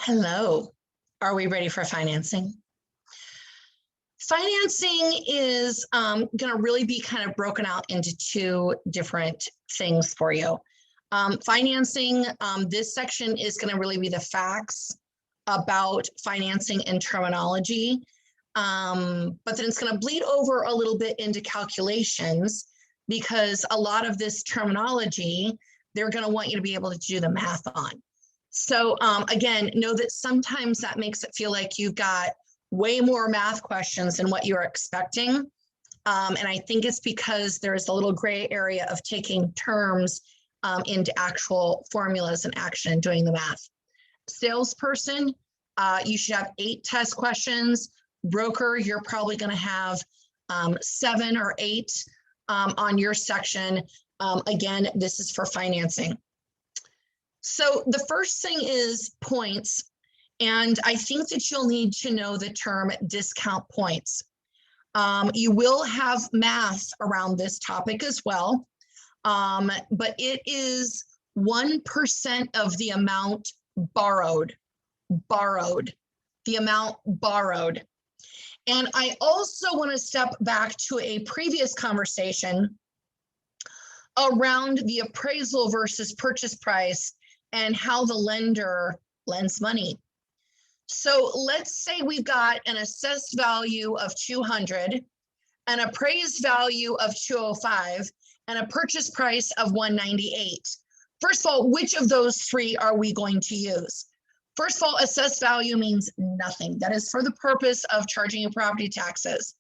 Hello. Are we ready for financing? Financing is going to really be kind of broken out into two different things for you. Financing, this section is going to really be the facts about financing and terminology, but then it's going to bleed over a little bit into calculations because a lot of this terminology, they're going to want you to be able to do the math on. So again, know that sometimes that makes it feel like you've got way more math questions than what you're expecting. And I think it's because there's a little gray area of taking terms into actual formulas and action and doing the math. Salesperson, you should have 8 test questions. Broker, you're probably going to have 7 or 8 on your section. Again, this is for financing. So the first thing is points. And I think that you'll need to know the term discount points. You will have math around this topic as well, but it is 1% of the amount borrowed, the amount borrowed. And I also want to step back to a previous conversation around the appraisal versus purchase price and how the lender lends money. So let's say we've got an assessed value of 200, an appraised value of 205, and a purchase price of 198. First of all, which of those 3 are we going to use? First of all, assessed value means nothing. That is for the purpose of charging you property taxes.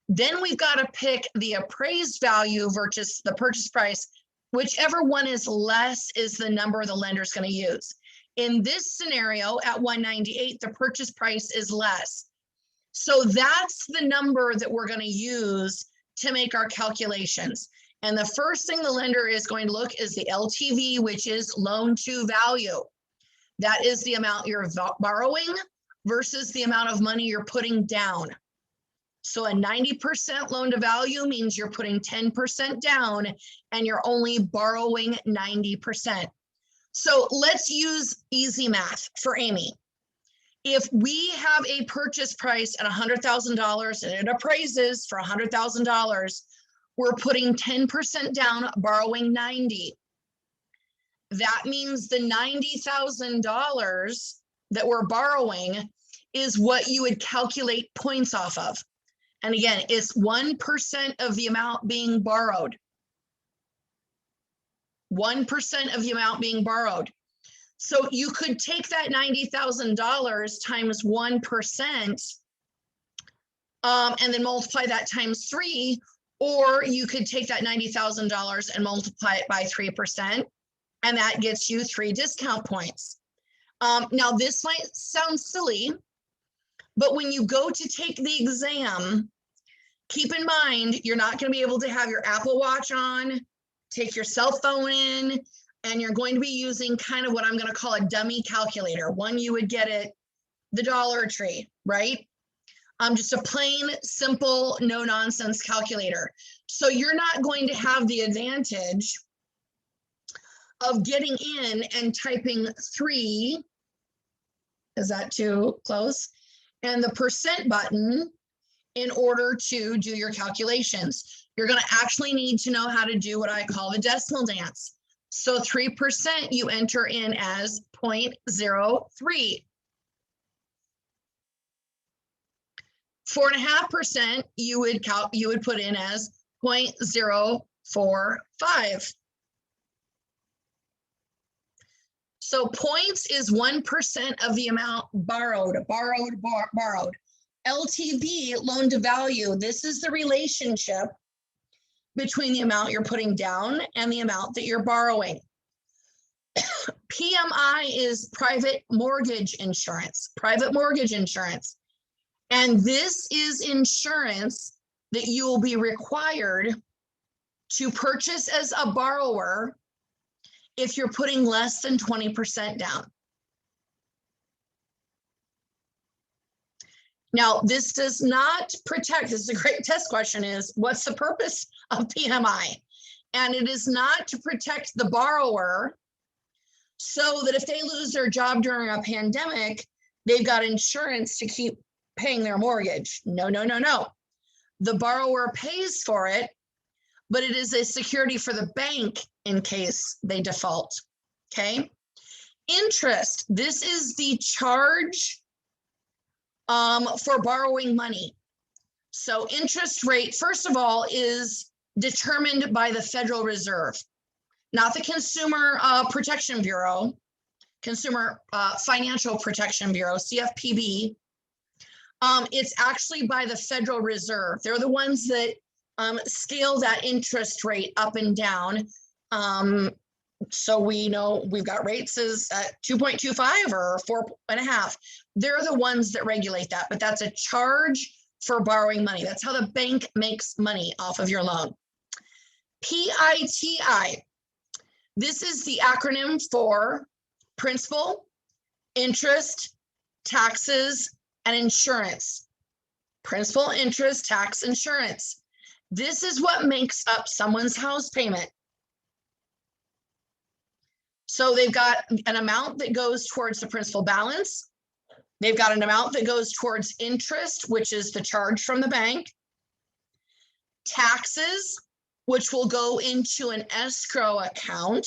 Then we've got to pick the appraised value versus the purchase price. Whichever one is less is the number the lender is going to use. In this scenario, at 198, the purchase price is less. So that's the number that we're going to use to make our calculations. And the first thing the lender is going to look is the LTV, which is loan to value. That is the amount you're borrowing versus the amount of money you're putting down. So a 90% loan to value means you're putting 10% down and you're only borrowing 90%. So let's use easy math for Amy. If we have a purchase price at $100,000 and it appraises for $100,000, we're putting 10% down, borrowing 90. That means the $90,000 that we're borrowing is what you would calculate points off of. And again, it's 1% of the amount being borrowed. 1% of the amount being borrowed. So you could take that $90,000 times 1% and then multiply that times 3, or you could take that $90,000 and multiply it by 3%, and that gets you 3 discount points. Now this might sound silly, but when you go to take the exam, keep in mind, you're not going to be able to have your Apple Watch on, take your cell phone in, and you're going to be using kind of what I'm going to call a dummy calculator, one you would get at the Dollar Tree, right? Just a plain, simple, no-nonsense calculator. So you're not going to have the advantage of getting in and typing 3, is that too close? And the percent button in order to do your calculations. You're going to actually need to know how to do what I call the decimal dance. So 3% you enter in as 0.03. 4.5% you would put in as 0.045. So points is 1% of the amount borrowed. LTV, loan to value, this is the relationship between the amount you're putting down and the amount that you're borrowing. PMI is private mortgage insurance, And this is insurance that you will be required to purchase as a borrower if you're putting less than 20% down. Now, this does not protect, this is a great test question, is what's the purpose of PMI? And it is not to protect the borrower so that if they lose their job during a pandemic, they've got insurance to keep paying their mortgage. No, no, no, no. The borrower pays for it, but it is a security for the bank in case they default. Okay. Interest. This is the charge for borrowing money. So interest rate, first of all, is determined by the Federal Reserve, not the Consumer Protection Bureau, Consumer Financial Protection Bureau, CFPB. It's actually by the Federal Reserve. They're the ones that scale that interest rate up and down. So we know we've got rates as at 2.25 or 4.5. They're the ones that regulate that, but that's a charge for borrowing money. That's how the bank makes money off of your loan. PITI. This is the acronym for principal, interest, taxes, and insurance. Principal, interest, tax, insurance. This is what makes up someone's house payment. So they've got an amount that goes towards the principal balance. They've got an amount that goes towards interest, which is the charge from the bank. Taxes, which will go into an escrow account,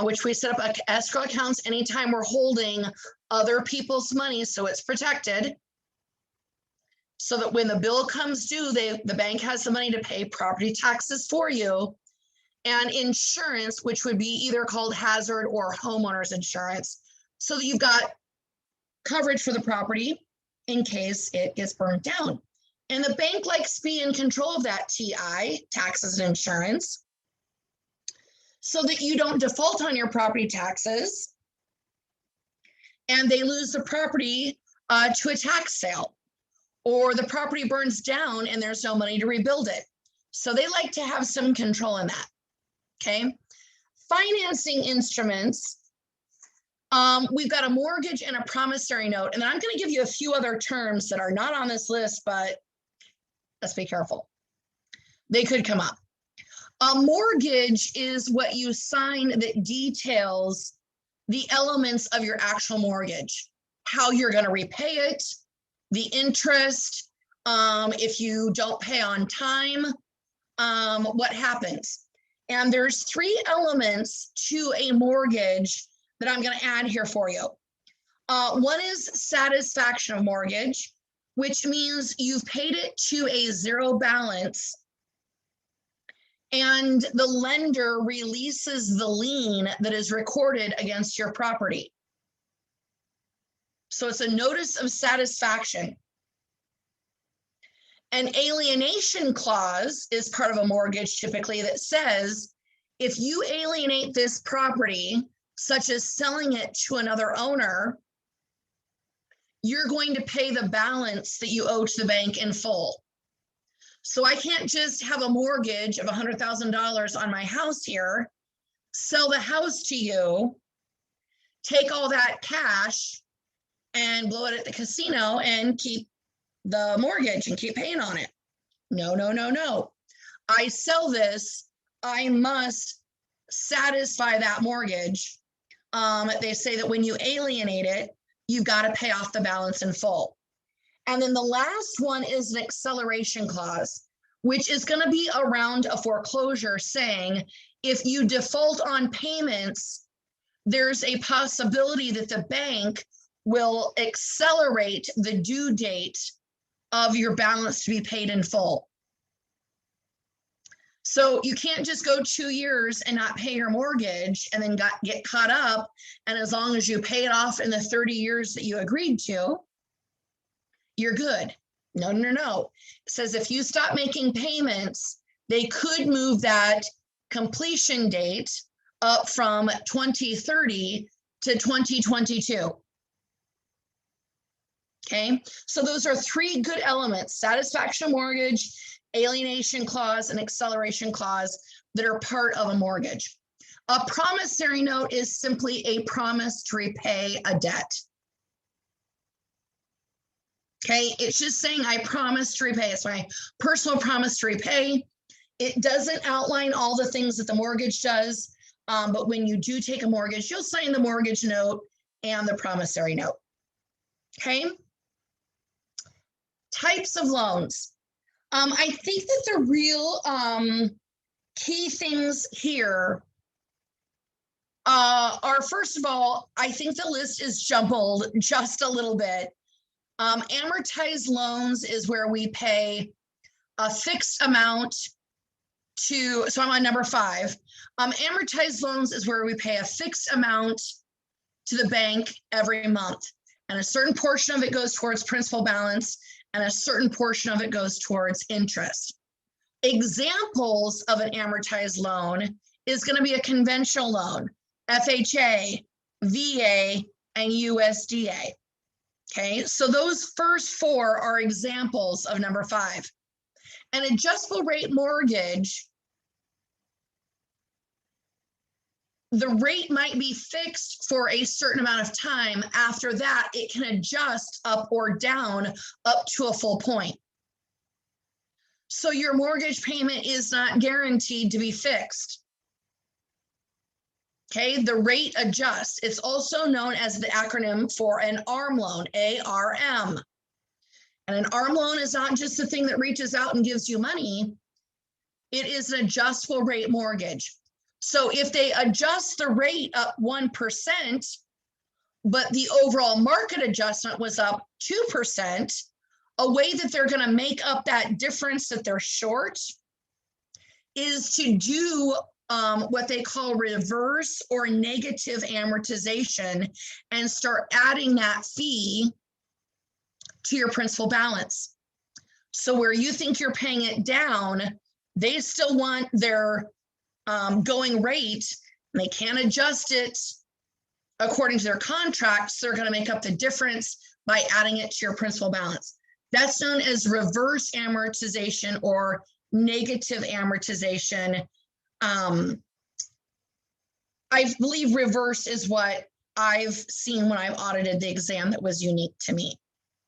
which we set up escrow accounts anytime we're holding other people's money, so it's protected. So that when the bill comes due, the bank has the money to pay property taxes for you. And insurance, which would be either called hazard or homeowner's insurance, so that you've got coverage for the property in case it gets burned down. And the bank likes to be in control of that TI, taxes and insurance, so that you don't default on your property taxes and they lose the property to a tax sale, or the property burns down and there's no money to rebuild it. So they like to have some control in that. Okay. Financing instruments. We've got a mortgage and a promissory note. And then I'm going to give you a few other terms that are not on this list, but let's be careful. They could come up. A mortgage is what you sign that details the elements of your actual mortgage, how you're going to repay it, the interest, if you don't pay on time, what happens. And there's three elements to a mortgage that I'm going to add here for you. One is satisfaction of mortgage, which means you've paid it to a zero balance and the lender releases the lien that is recorded against your property. So it's a notice of satisfaction. An alienation clause is part of a mortgage typically that says, if you alienate this property, such as selling it to another owner, you're going to pay the balance that you owe to the bank in full. So I can't just have a mortgage of $100,000 on my house here, sell the house to you, take all that cash and blow it at the casino and keep the mortgage and keep paying on it. No, no, no, no. I sell this, I must satisfy that mortgage. They say that when you alienate it, you've got to pay off the balance in full. And then the last one is an acceleration clause, which is going to be around a foreclosure saying, if you default on payments, there's a possibility that the bank will accelerate the due date of your balance to be paid in full. So you can't just go 2 years and not pay your mortgage and then get caught up. And as long as you pay it off in the 30 years that you agreed to, you're good. No, no, no. It says if you stop making payments, they could move that completion date up from 2030 to 2022. Okay, so those are three good elements: satisfaction mortgage, alienation clause, and acceleration clause that are part of a mortgage. A promissory note is simply a promise to repay a debt. Okay, it's just saying I promise to repay. It's my personal promise to repay. It doesn't outline all the things that the mortgage does, But when you do take a mortgage, you'll sign the mortgage note and the promissory note. Okay. Types of loans. I think that the real key things here are, first of all, I think the list is jumbled just a little bit. Amortized loans is where we pay a fixed amount to, so I'm on number 5. Amortized loans is where we pay a fixed amount to the bank every month. And a certain portion of it goes towards principal balance and a certain portion of it goes towards interest. Examples of an amortized loan is going to be a conventional loan, FHA, VA, and USDA. Okay, so those first 4 are examples of number 5. An adjustable rate mortgage, the rate might be fixed for a certain amount of time. After that, it can adjust up or down up to a full point. So your mortgage payment is not guaranteed to be fixed. Okay, the rate adjusts. It's also known as the acronym for an ARM loan, ARM. And an ARM loan is not just the thing that reaches out and gives you money. It is an adjustable rate mortgage. So if they adjust the rate up 1%, but the overall market adjustment was up 2%, a way that they're going to make up that difference that they're short is to do what they call reverse or negative amortization and start adding that fee to your principal balance. So where you think you're paying it down, they still want their going rate, and they can't adjust it according to their contract, so they're going to make up the difference by adding it to your principal balance. That's known as reverse amortization or negative amortization. I believe reverse is what I've seen when I've audited the exam that was unique to me.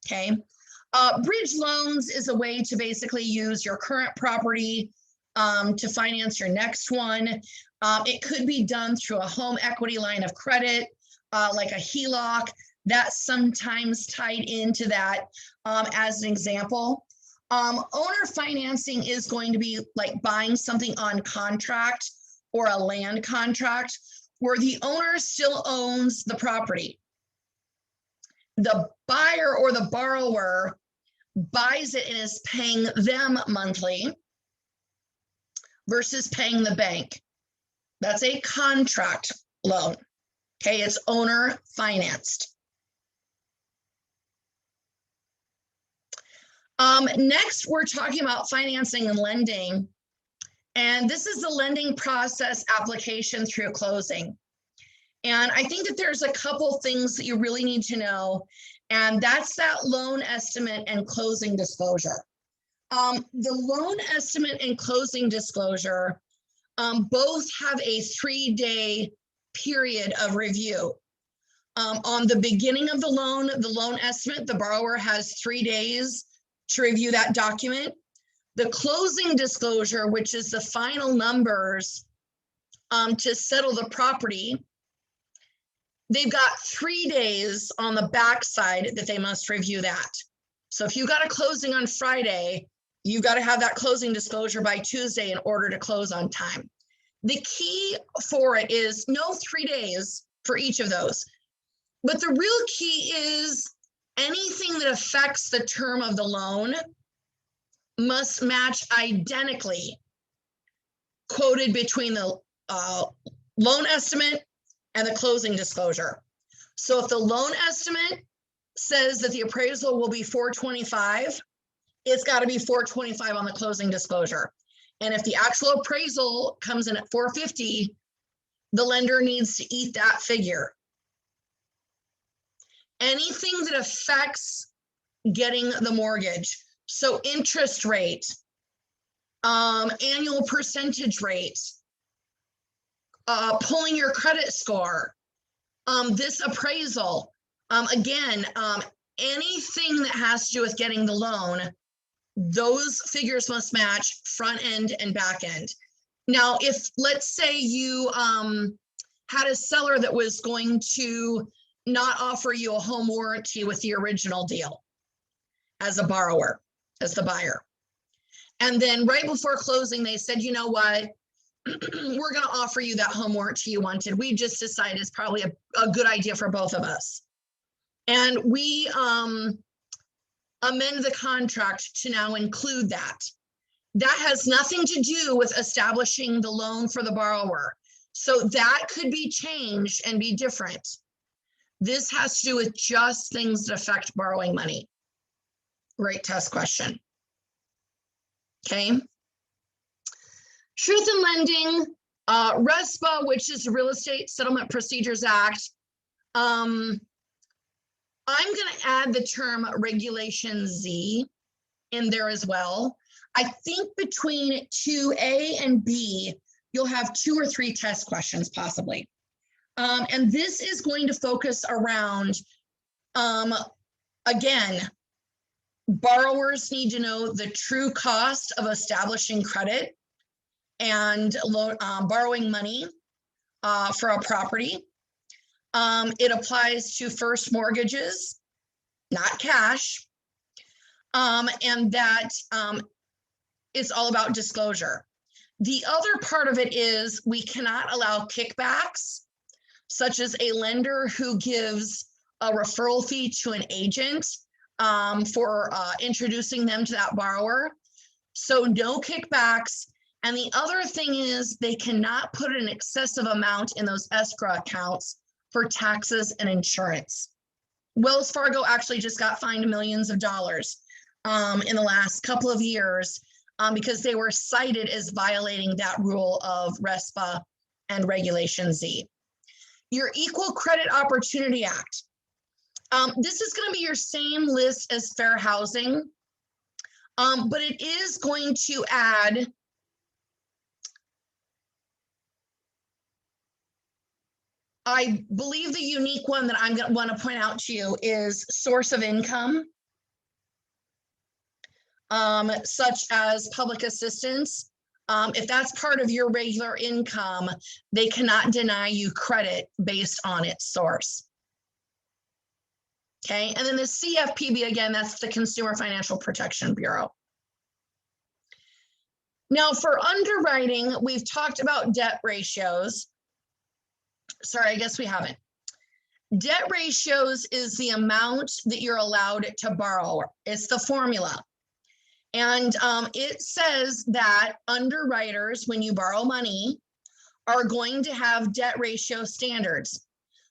Okay. Bridge loans is a way to basically use your current property to finance your next one. It could be done through a home equity line of credit, like a HELOC. That's sometimes tied into that as an example. Owner financing is going to be like buying something on contract or a land contract where the owner still owns the property. The buyer or the borrower buys it and is paying them monthly versus paying the bank. That's a contract loan. Okay, it's owner financed. Next, we're talking about financing and lending. And this is the lending process application through closing. And I think that there's a couple things that you really need to know. And that's that loan estimate and closing disclosure. The loan estimate and closing disclosure both have a 3-day period of review. On the beginning of the loan estimate, the borrower has 3 days to review that document. The closing disclosure, which is the final numbers to settle the property, they've got 3 days on the backside that they must review that. So if you got a closing on Friday, you got to have that closing disclosure by Tuesday in order to close on time. The key for it is no 3 days for each of those. But the real key is anything that affects the term of the loan must match identically quoted between the loan estimate and the closing disclosure. So if the loan estimate says that the appraisal will be 425, it's got to be 425 on the closing disclosure. And if the actual appraisal comes in at 450, the lender needs to eat that figure. Anything that affects getting the mortgage, so interest rate, annual percentage rate, pulling your credit score, this appraisal, again, anything that has to do with getting the loan, those figures must match front end and back end. Now, if let's say you had a seller that was going to not offer you a home warranty with the original deal as a borrower, as the buyer. And then right before closing, they said, you know what, we're going to offer you that home warranty you wanted. We just decided it's probably a good idea for both of us. And we amend the contract to now include that. That has nothing to do with establishing the loan for the borrower. So that could be changed and be different. This has to do with just things that affect borrowing money. Great test question. Okay. Truth in Lending, RESPA, which is the Real Estate Settlement Procedures Act. I'm going to add the term Regulation Z in there as well. I think between 2A and B, you'll have 2 or 3 test questions possibly. And this is going to focus around, again, borrowers need to know the true cost of establishing credit and borrowing money for a property. It applies to first mortgages, not cash. And that is all about disclosure. The other part of it is we cannot allow kickbacks, such as a lender who gives a referral fee to an agent for introducing them to that borrower. So no kickbacks. And the other thing is they cannot put an excessive amount in those escrow accounts for taxes and insurance. Wells Fargo actually just got fined millions of dollars in the last couple of years because they were cited as violating that rule of RESPA and Regulation Z. Your Equal Credit Opportunity Act. This is going to be your same list as fair housing, but it is going to add I believe the unique one that I'm going to want to point out to you is source of income, such as public assistance. If that's part of your regular income, they cannot deny you credit based on its source. Okay, and then the CFPB, again, that's the Consumer Financial Protection Bureau. Now for underwriting, we've talked about debt ratios. Sorry, I guess we haven't. Debt ratios is the amount that you're allowed to borrow. It's the formula. And it says that underwriters, when you borrow money, are going to have debt ratio standards.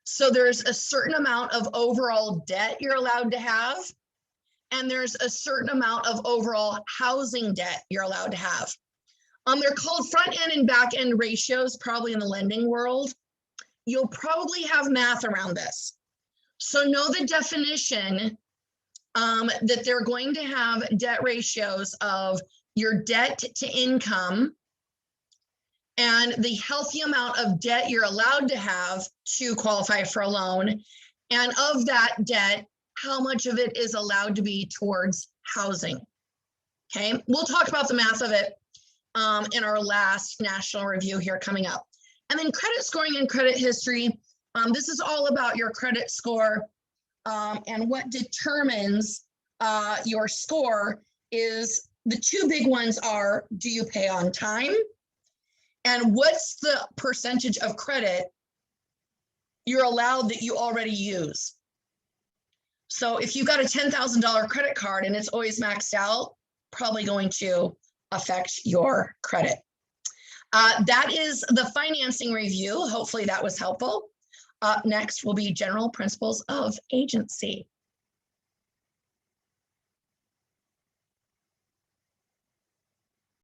So there's a certain amount of overall debt you're allowed to have, and there's a certain amount of overall housing debt you're allowed to have. They're called front end and back end ratios, probably in the lending world. You'll probably have math around this. So know the definition that they're going to have debt ratios of your debt to income and the healthy amount of debt you're allowed to have to qualify for a loan. And of that debt, how much of it is allowed to be towards housing. Okay, we'll talk about the math of it in our last national review here coming up. And then credit scoring and credit history. This is all about your credit score, and what determines your score is the 2 big ones are, do you pay on time? And what's the percentage of credit you're allowed that you already use? So if you've got a $10,000 credit card and it's always maxed out, probably going to affect your credit. That is the financing review. Hopefully that was helpful. Next will be general principles of agency.